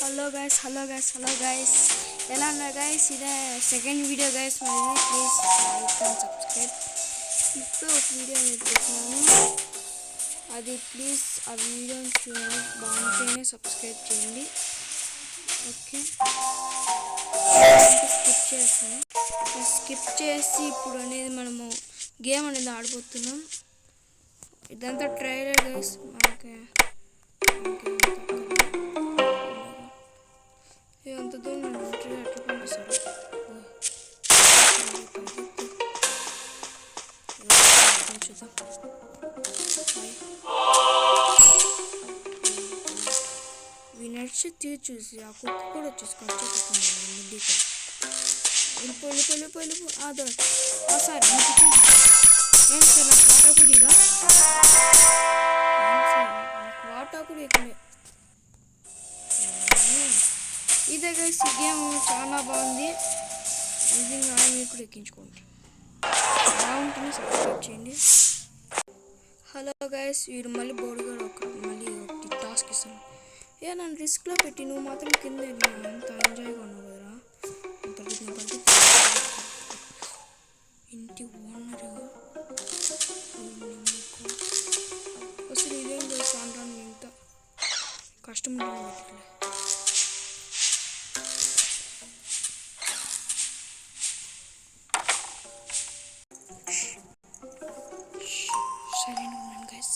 Hello guys ఎలా ఉన్నారు guys? ఇదే సెకండ్ వీడియో గైస్ మరి. Please like and subscribe. ఇప్పుడు ఒక వీడియో అనేది పెట్టినాను, అది ప్లీజ్ ఆ వీడియోని చూడండి, బాగుంటేనే సబ్స్క్రైబ్ చేయండి. ఓకే, స్కిప్ చేసి ఇప్పుడు అనేది మనము గేమ్ అనేది ఆడిపోతున్నాం. ఇదంతా ట్రైలర్ గైస్. అంత దూరం ఎట్లా పంపిస్తారు? చూద్దాం. నడిచి చూసి ఆ కుక్క కూడా వచ్చేసుకొని ముద్దికి వెళ్ళిపో అదో సార్ ఏం సార్ నాకు వాటాకుడిగా వాటాకుడి ఎక్కడే. ఇదే గైస్, ఈ గేమ్ చాలా బాగుంది. ఇది మీరు కూడా ఎక్కించుకోండి, బాగుంటుంది. సబ్స్క్రైబ్ చేయండి. హలో గైస్, వీరు మళ్ళీ బోర్డుగా మళ్ళీ ఒకటి టాస్క్ ఇస్తాను. నన్ను రిస్క్లో పెట్టి నువ్వు మాత్రం కింద అంత ఎంజాయ్గా ఉన్నావు కదరా. ఇంటి ఓనర్ అసలు ఇదేం చేస్తాను, ఇంత కష్టం పెట్టలే. సరే ఉన్నాను గైస్.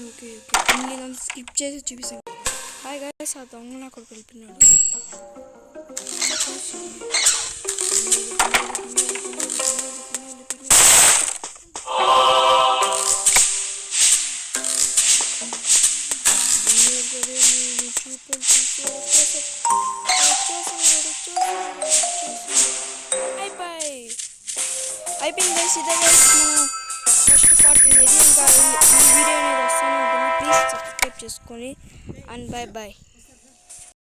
ఓకే నేను స్కిప్ చేసి చూపిస్తాను. హాయ్ గైస్, ఆ దొంగ నా కొడుకు వెళ్తున్నాడు. అయిపోయింది గైస్. ఇదే గైస్ మన ఫస్ట్ పార్ట్ అనేది. ఇంకా ఈ వీడియో అనేది వస్తూనే ఉంటుంది. ప్లీజ్ సబ్స్క్రైబ్ చేసుకోండి అండ్ బాయ్.